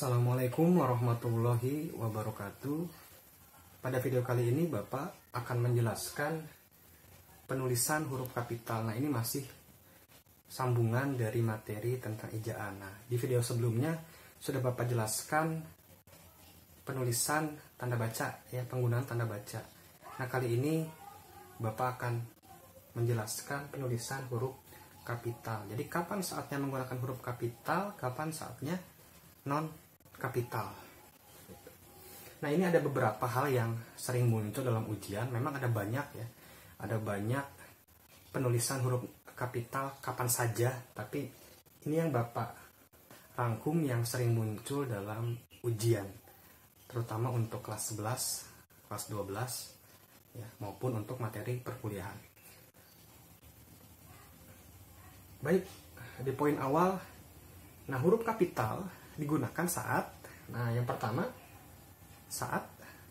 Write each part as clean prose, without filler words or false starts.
Assalamualaikum warahmatullahi wabarakatuh. Pada video kali ini Bapak akan menjelaskan penulisan huruf kapital. Nah, ini masih sambungan dari materi tentang ejaan. Nah, di video sebelumnya sudah Bapak jelaskan penulisan tanda baca, ya, penggunaan tanda baca. Nah, kali ini Bapak akan menjelaskan penulisan huruf kapital. Jadi kapan saatnya menggunakan huruf kapital, kapan saatnya non kapital. Nah, ini ada beberapa hal yang sering muncul dalam ujian. Memang ada banyak, ya, ada banyak penulisan huruf kapital kapan saja, tapi ini yang Bapak rangkum yang sering muncul dalam ujian, terutama untuk kelas 11, kelas 12, ya, maupun untuk materi perkuliahan. Baik, di poin awal, nah, huruf kapital digunakan saat, nah, yang pertama, saat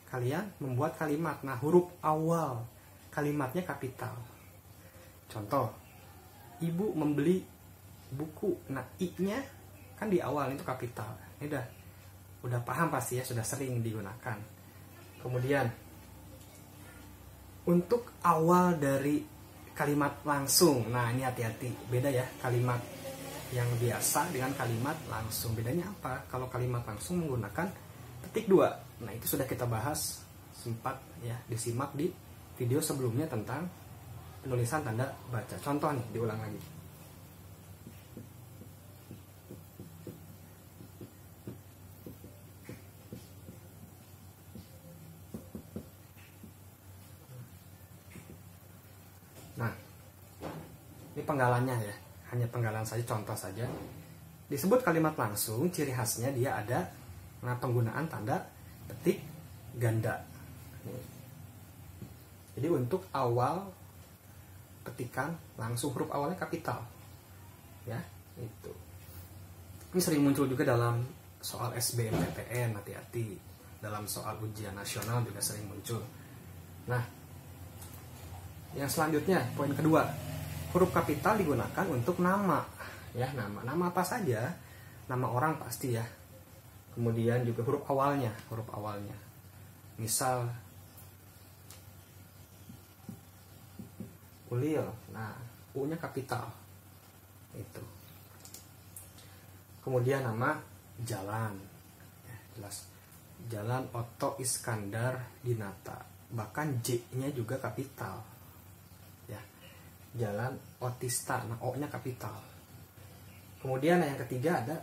kalian membuat kalimat. Nah, huruf awal kalimatnya kapital. Contoh, ibu membeli buku. Nah, i-nya kan di awal itu kapital. Ini udah paham pasti, ya, sudah sering digunakan. Kemudian, untuk awal dari kalimat langsung, nah, ini hati-hati, beda, ya, kalimat yang biasa dengan kalimat langsung. Bedanya apa? Kalau kalimat langsung menggunakan petik 2. Nah, itu sudah kita bahas, sempat, ya, disimak di video sebelumnya tentang penulisan tanda baca. Contoh nih, diulang lagi. Nah, ini penggalannya, ya, hanya penggalan saja, contoh saja. Disebut kalimat langsung, ciri khasnya dia ada, nah, penggunaan tanda petik ganda. Jadi untuk awal petikan langsung huruf awalnya kapital, ya, itu. Ini sering muncul juga dalam soal SBMPTN, hati-hati. Dalam soal ujian nasional juga sering muncul. Nah, yang selanjutnya, poin kedua, huruf kapital digunakan untuk nama, ya, nama apa saja, nama orang pasti, ya. Kemudian juga huruf awalnya, misal Ulil, nah, U-nya kapital, itu. Kemudian nama jalan, ya, jelas, Jalan Otto Iskandar Dinata, bahkan J-nya juga kapital, ya. Jalan Otista, nah, O-nya kapital. Kemudian yang ketiga ada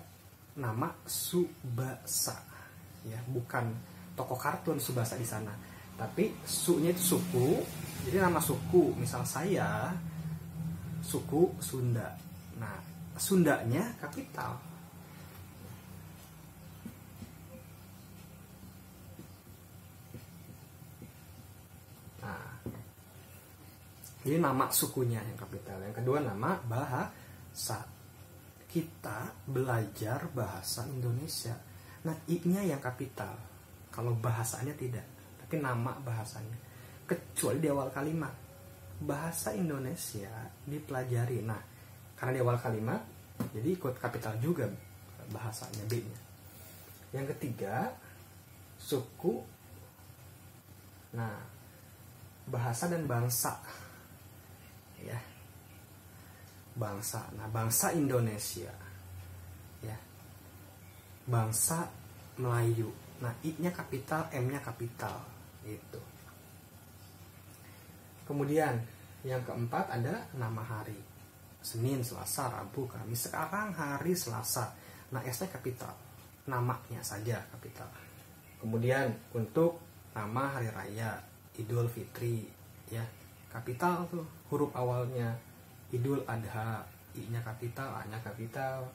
nama Subasa, ya, bukan tokoh kartun Subasa di sana, tapi su-nya itu suku, jadi nama suku. Misal saya suku Sunda, nah, Sundanya kapital. Nah, ini nama sukunya yang kapital. Yang kedua, nama bahasa. Kita belajar bahasa Indonesia. Nah, i-nya yang kapital. Kalau bahasanya tidak, tapi nama bahasanya. Kecuali di awal kalimat. Bahasa Indonesia dipelajari. Nah, karena di awal kalimat, jadi ikut kapital juga bahasanya, B-nya. Yang ketiga, suku. Nah, bahasa dan bangsa, ya, bangsa. Nah, bangsa Indonesia, ya, bangsa Melayu. Nah, I-nya kapital, M-nya kapital, itu. Kemudian yang keempat ada nama hari. Senin, Selasa, Rabu, Kamis. Sekarang hari Selasa. Nah, S-nya kapital, namanya saja kapital. Kemudian untuk nama hari raya, Idul Fitri, ya, kapital tuh huruf awalnya. Idul Adha, I-nya kapital, A-nya kapital.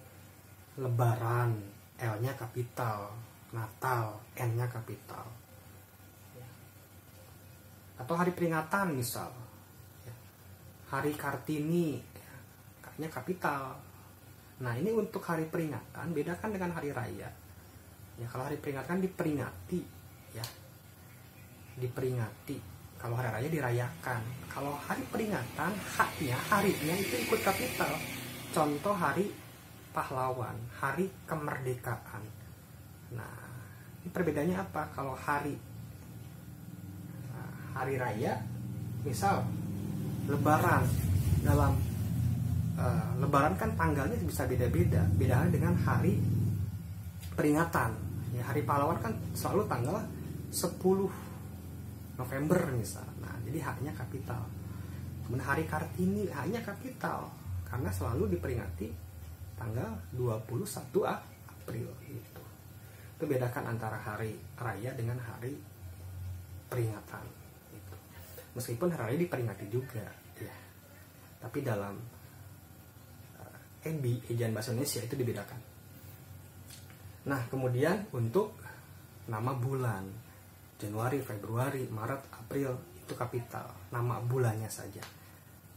Lebaran, L-nya kapital. Natal, N-nya kapital. Atau hari peringatan misal, ya, Hari Kartini, ya, K-nya kapital. Nah, ini untuk hari peringatan, bedakan dengan hari raya. Ya, kalau hari peringatan diperingati, ya, diperingati. Kalau hari raya dirayakan. Kalau hari peringatan, haknya, harinya itu ikut kapital. Contoh hari pahlawan, hari kemerdekaan. Nah, ini perbedaannya apa? Kalau hari raya, misal Lebaran, dalam Lebaran kan tanggalnya bisa beda-beda, beda dengan hari peringatan. Ya, hari pahlawan kan selalu tanggal 10 November misal. Nah, jadi haknya kapital. Kemudian hari Kartini haknya kapital karena selalu diperingati tanggal 21 April gitu. Itu bedakan antara hari raya dengan hari peringatan gitu. Meskipun hari raya diperingati juga ya. Tapi dalam EBI, ejaan bahasa Indonesia, itu dibedakan. Nah, kemudian untuk nama bulan, Januari, Februari, Maret, April, itu kapital, nama bulannya saja.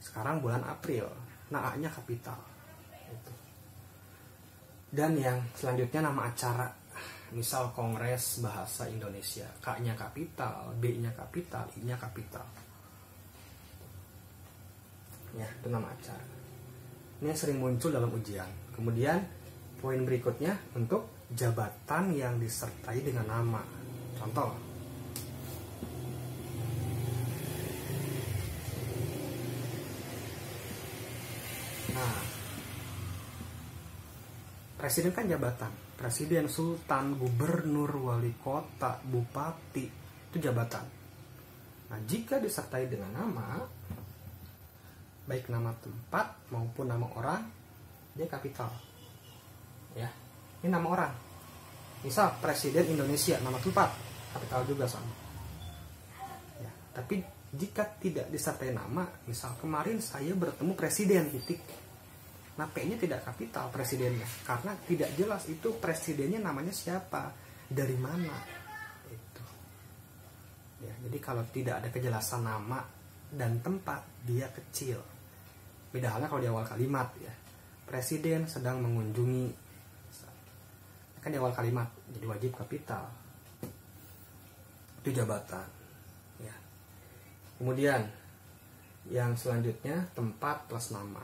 Sekarang bulan April, nah A-nya kapital. Gitu. Dan yang selanjutnya nama acara, misal Kongres Bahasa Indonesia, K-nya kapital, B-nya kapital, I-nya kapital. Ya, itu nama acara. Ini yang sering muncul dalam ujian. Kemudian poin berikutnya untuk jabatan yang disertai dengan nama. Contoh, nah, presiden kan jabatan. Presiden, sultan, gubernur, wali kota, bupati, itu jabatan. Nah, jika disertai dengan nama, baik nama tempat maupun nama orang, dia kapital. Ya, ini nama orang. Misal Presiden Indonesia, nama tempat, kapital juga sama. Ya, tapi jika tidak disertai nama, misal kemarin saya bertemu presiden, titik. Nah, P-nya tidak kapital presidennya, karena tidak jelas itu presidennya namanya siapa, dari mana. Itu. Ya, jadi kalau tidak ada kejelasan nama dan tempat, dia kecil. Beda halnya kalau di awal kalimat ya. Presiden sedang mengunjungi, kan di awal kalimat, jadi wajib kapital. Itu jabatan. Ya. Kemudian yang selanjutnya tempat plus nama.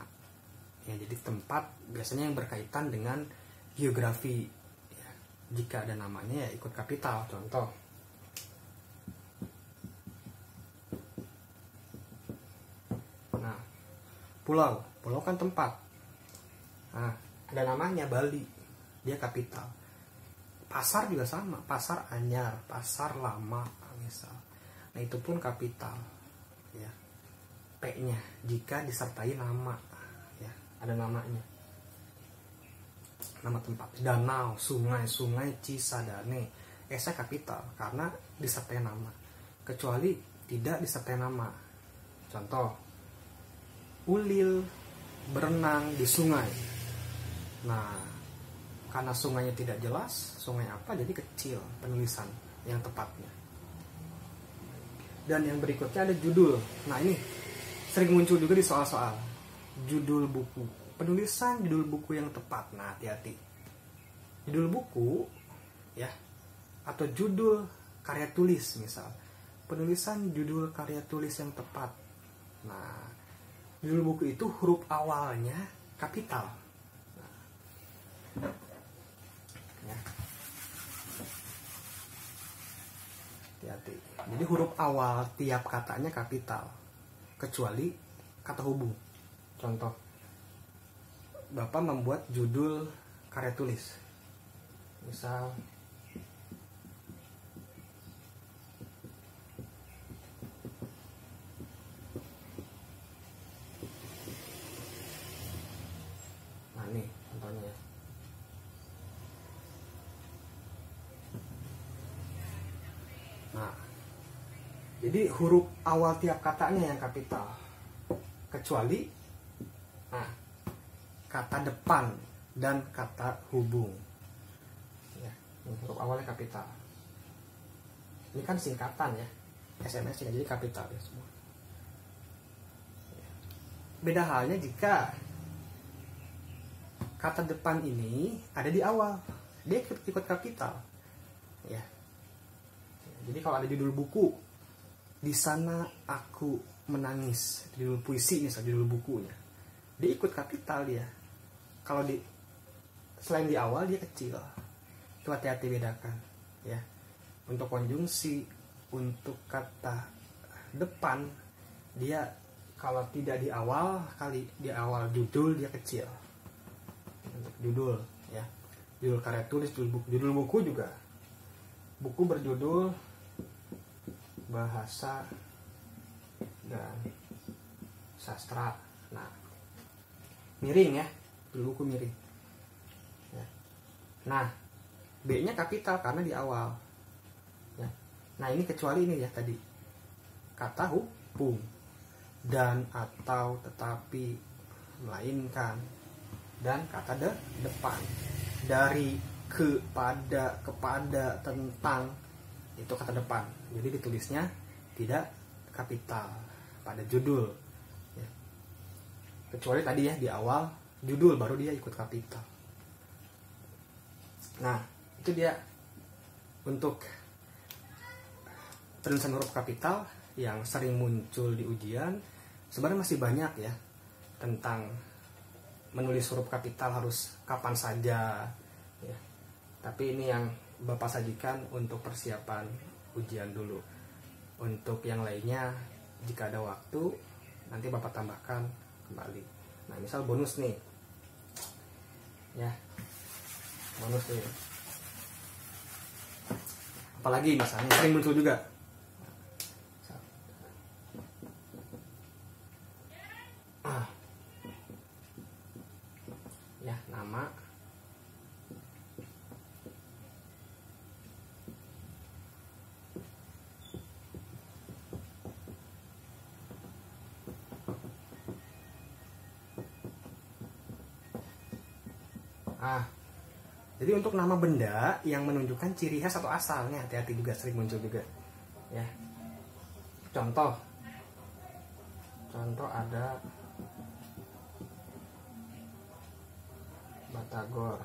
Ya, jadi tempat biasanya yang berkaitan dengan geografi. Ya. Jika ada namanya ya ikut kapital. Contoh, pulau kan tempat. Nah, ada namanya Bali, dia kapital. Pasar juga sama, pasar anyar, pasar lama misal. Nah, itu pun kapital. Ya. P-nya jika disertai nama, ya, ada namanya. Nama tempat, danau, sungai Cisadane. S-nya kapital karena disertai nama. Kecuali tidak disertai nama. Contoh, Ulil berenang di sungai. Nah, karena sungainya tidak jelas, sungai apa, jadi kecil penulisan yang tepatnya. Dan yang berikutnya ada judul. Nah, ini sering muncul juga di soal-soal. Judul buku. Penulisan judul buku yang tepat. Nah, hati-hati. Judul buku, ya, atau judul karya tulis misal. Penulisan judul karya tulis yang tepat. Nah, judul buku itu huruf awalnya kapital. Nah, ya. Hati-hati. Jadi huruf awal tiap katanya kapital, kecuali kata hubung. Contoh, Bapak membuat judul karya tulis, misal nih contohnya. Nah, jadi huruf awal tiap katanya yang kapital, kecuali kata depan dan kata hubung. Ya, ini huruf awalnya kapital. Ini kan singkatan ya, SMS singkat, jadi kapital ya semua. Beda halnya jika kata depan ini ada di awal, dia ikut kapital. Ya. Jadi kalau ada judul buku, di sana aku menangis, judul puisi misalnya, judul bukunya, dia ikut kapital dia. Kalau selain di awal dia kecil. Itu hati-hati bedakan ya. Untuk konjungsi, untuk kata depan, dia kalau tidak di awal judul dia kecil. Untuk judul ya, judul karya tulis, judul buku juga. Buku berjudul Bahasa dan Sastra. Nah, miring ya, judul buku miring. Ya. Nah, B-nya kapital karena di awal. Ya. Nah, ini kecuali ini ya tadi. Kata hubung, dan, atau, tetapi, melainkan, dan kata depan. Dari, ke, pada, kepada, tentang, itu kata depan. Jadi ditulisnya tidak kapital pada judul ya. Kecuali tadi ya di awal judul baru dia ikut kapital. Nah, itu dia untuk penulisan huruf kapital yang sering muncul di ujian. Sebenarnya masih banyak ya tentang menulis huruf kapital harus kapan saja ya. Tapi ini yang Bapak sajikan untuk persiapan ujian dulu. Untuk yang lainnya jika ada waktu nanti Bapak tambahkan kembali. Nah, misal bonus nih ya, bonus nih, apalagi misalnya sering muncul juga ya, nama, jadi untuk nama benda yang menunjukkan ciri khas atau asalnya hati-hati juga, sering muncul juga ya. Contoh ada Batagor.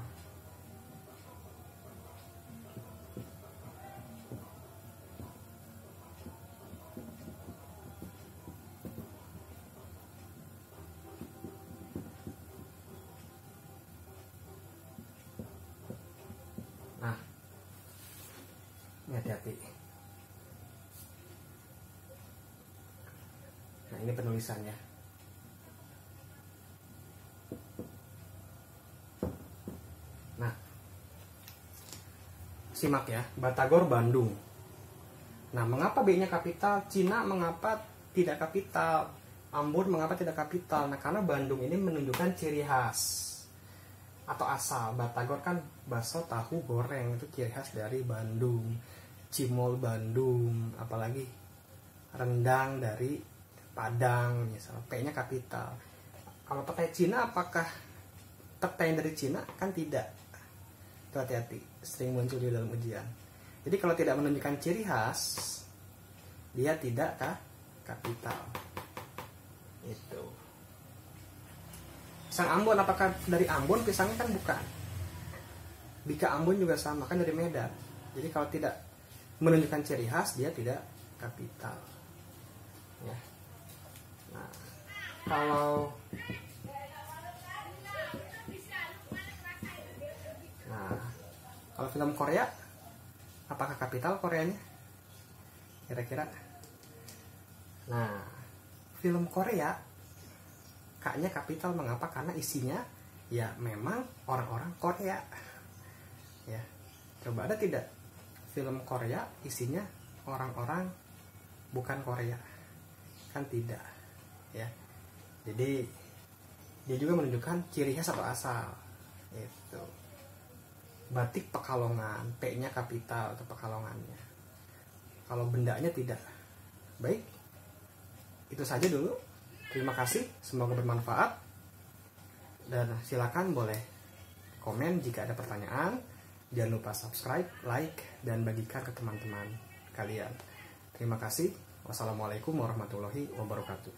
Nah, ini hati-hati. Nah, ini penulisannya. Nah, simak ya, Batagor Bandung. Nah, mengapa B-nya kapital? Cina mengapa tidak kapital? Ambon mengapa tidak kapital? Nah, karena Bandung ini menunjukkan ciri khas atau asal. Batagor kan bakso tahu goreng, itu ciri khas dari Bandung. Cimol Bandung, apalagi rendang dari Padang misalnya. P-nya kapital. Kalau petai Cina, apakah petai dari Cina? Kan tidak. Itu hati-hati, sering muncul di dalam ujian. Jadi kalau tidak menunjukkan ciri khas, dia tidak kapital. Itu. Pisang Ambon, apakah dari Ambon? Pisangnya kan bukan. Bika Ambon juga sama, kan dari Medan. Jadi kalau tidak menunjukkan ciri khas, dia tidak kapital ya. Nah, kalau film Korea, apakah kapital Koreanya kira-kira? Nah, film Korea K-nya kapital. Mengapa? Karena isinya ya memang orang-orang Korea ya. Coba ada tidak film Korea isinya orang-orang bukan Korea? Kan tidak ya. Jadi dia juga menunjukkan ciri khas atau asal. Itu Batik Pekalongan, P-nya kapital atau Pekalongannya. Kalau bendanya tidak. Baik, itu saja dulu. Terima kasih, semoga bermanfaat. Dan silakan boleh komen jika ada pertanyaan. Jangan lupa subscribe, like, dan bagikan ke teman-teman kalian. Terima kasih. Wassalamualaikum warahmatullahi wabarakatuh.